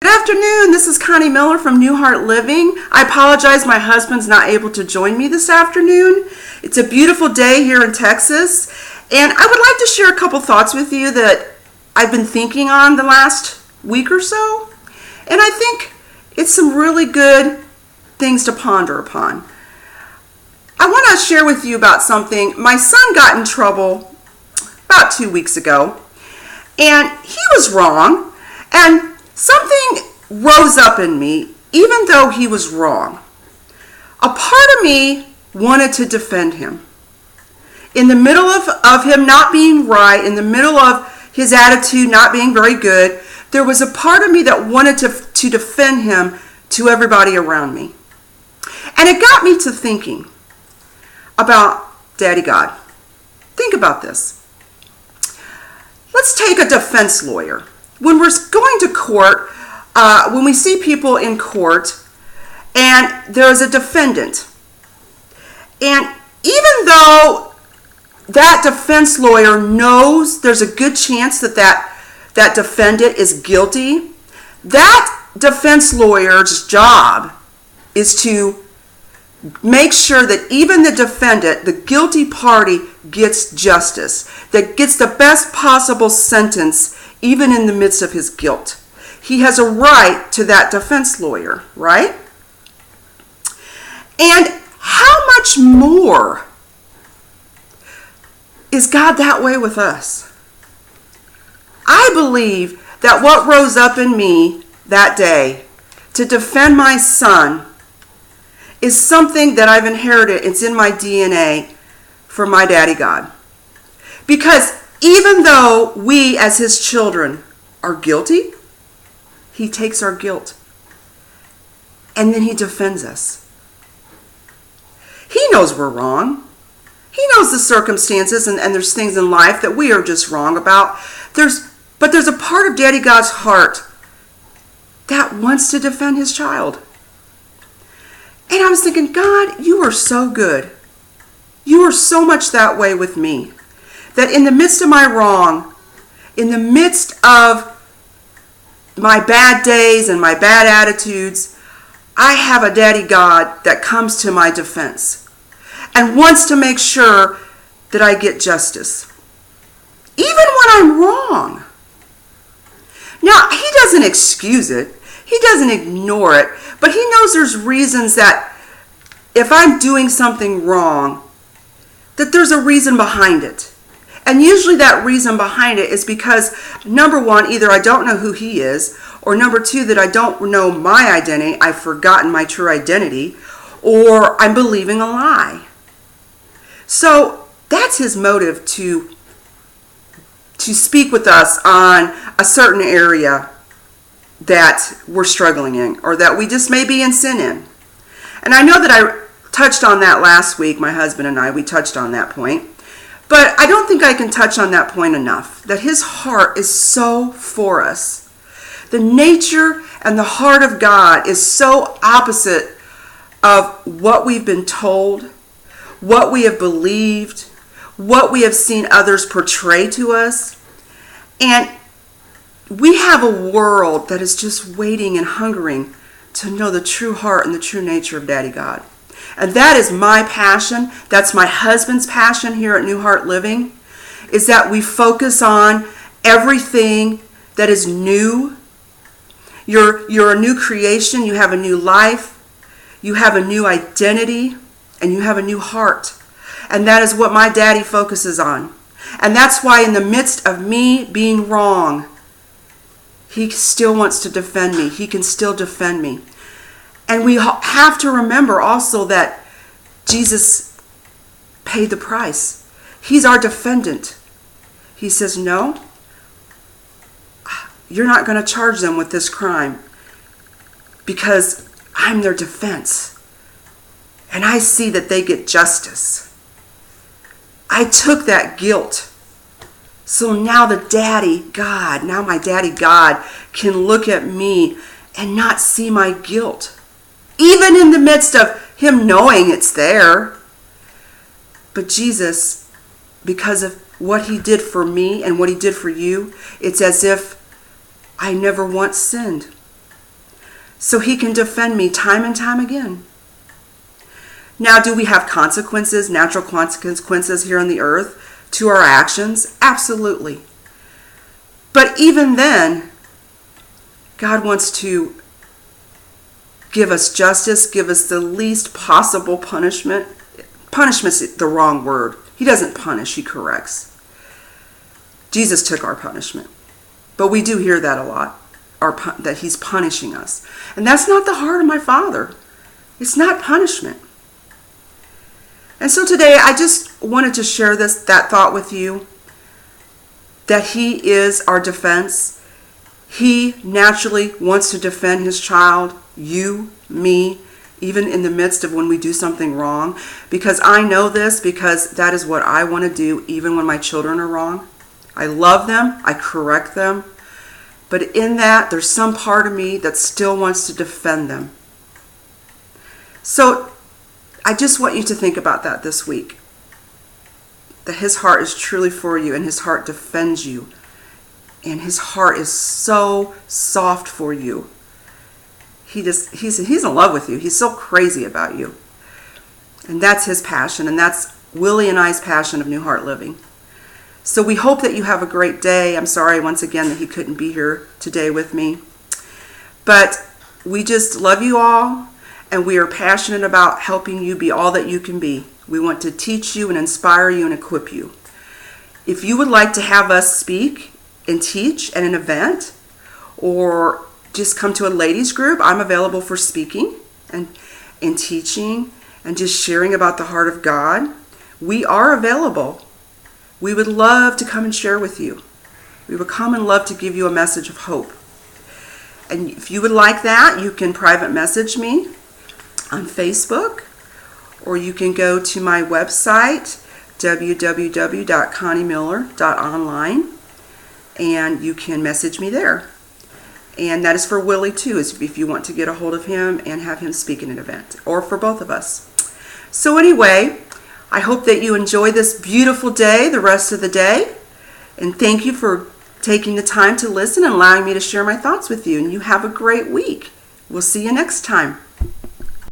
Good afternoon. This is Connie Miller from New Heart Living. I apologize my husband's not able to join me this afternoon. It's a beautiful day here in Texas, and I would like to share a couple thoughts with you that I've been thinking on the last week or so, and I think it's some really good things to ponder upon. I want to share with you about something. My son got in trouble about 2 weeks ago, and he was wrong, and something rose up in me, even though he was wrong. A part of me wanted to defend him. In the middle of him not being right, in the middle of his attitude not being very good, there was a part of me that wanted to defend him to everybody around me. And it got me to thinking about Daddy God. Think about this. Let's take a defense lawyer. When we're going to court, when we see people in court and there's a defendant, and even though that defense lawyer knows there's a good chance that defendant is guilty, that defense lawyer's job is to make sure that even the defendant, the guilty party, gets justice, that gets the best possible sentence even in the midst of his guilt. He has a right to that defense lawyer, right? And how much more is God that way with us? I believe that what rose up in me that day to defend my son is something that I've inherited. It's in my DNA from my Daddy God. Because even though we as his children are guilty, he takes our guilt and then he defends us. He knows we're wrong. He knows the circumstances and there's things in life that we are just wrong about. But there's a part of Daddy God's heart that wants to defend his child. And I was thinking, God, you are so good. You are so much that way with me. That in the midst of my wrong, in the midst of my bad days and my bad attitudes, I have a Daddy God that comes to my defense and wants to make sure that I get justice, even when I'm wrong. Now, he doesn't excuse it. He doesn't ignore it, but he knows there's reasons that if I'm doing something wrong, that there's a reason behind it. And usually that reason behind it is because, number one, either I don't know who he is, or number two, that I don't know my identity, I've forgotten my true identity, or I'm believing a lie. So that's his motive to speak with us on a certain area that we're struggling in, or that we just may be in sin in. And I know that I touched on that last week, my husband and I, we touched on that point. But I don't think I can touch on that point enough, that his heart is so for us. The nature and the heart of God is so opposite of what we've been told, what we have believed, what we have seen others portray to us. And we have a world that is just waiting and hungering to know the true heart and the true nature of Daddy God. And that is my passion. That's my husband's passion here at New Heart Living, is that we focus on everything that is new. You're a new creation. You have a new life. You have a new identity. And you have a new heart. And that is what my daddy focuses on. And that's why in the midst of me being wrong, he still wants to defend me. He can still defend me. And we have to remember also that Jesus paid the price. He's our defendant. He says, no, you're not going to charge them with this crime because I'm their defense. And I see that they get justice. I took that guilt. So now my Daddy God can look at me and not see my guilt. Even in the midst of him knowing it's there. But Jesus, because of what he did for me and what he did for you, it's as if I never once sinned. so he can defend me time and time again. Now, do we have consequences, natural consequences here on the earth to our actions? Absolutely. But even then, God wants to give us justice, give us the least possible punishment. Punishment's the wrong word. He doesn't punish, he corrects. Jesus took our punishment. But we do hear that a lot, that he's punishing us. And that's not the heart of my Father. It's not punishment. And so today I just wanted to share that thought with you, that he is our defense. He naturally wants to defend his child, you, me, even in the midst of when we do something wrong. Because I know this, because that is what I want to do even when my children are wrong. I love them, I correct them, but in that there's some part of me that still wants to defend them. So I just want you to think about that this week. That his heart is truly for you, and his heart defends you. And his heart is so soft for you. He's in love with you. He's so crazy about you. And that's his passion, and that's Willie and I's passion of New Heart Living. So we hope that you have a great day. I'm sorry once again that he couldn't be here today with me. But we just love you all, and we are passionate about helping you be all that you can be. We want to teach you and inspire you and equip you. If you would like to have us speak and teach at an event, or just come to a ladies group, I'm available for speaking and teaching and just sharing about the heart of God. We are available. We would love to come and share with you. We would come and love to give you a message of hope. And if you would like that, you can private message me on Facebook, or you can go to my website, www.conniemiller.online, and you can message me there. And that is for Willie too, if you want to get a hold of him and have him speak in an event, or for both of us. So anyway, I hope that you enjoy this beautiful day, the rest of the day. And thank you for taking the time to listen and allowing me to share my thoughts with you. And you have a great week. We'll see you next time.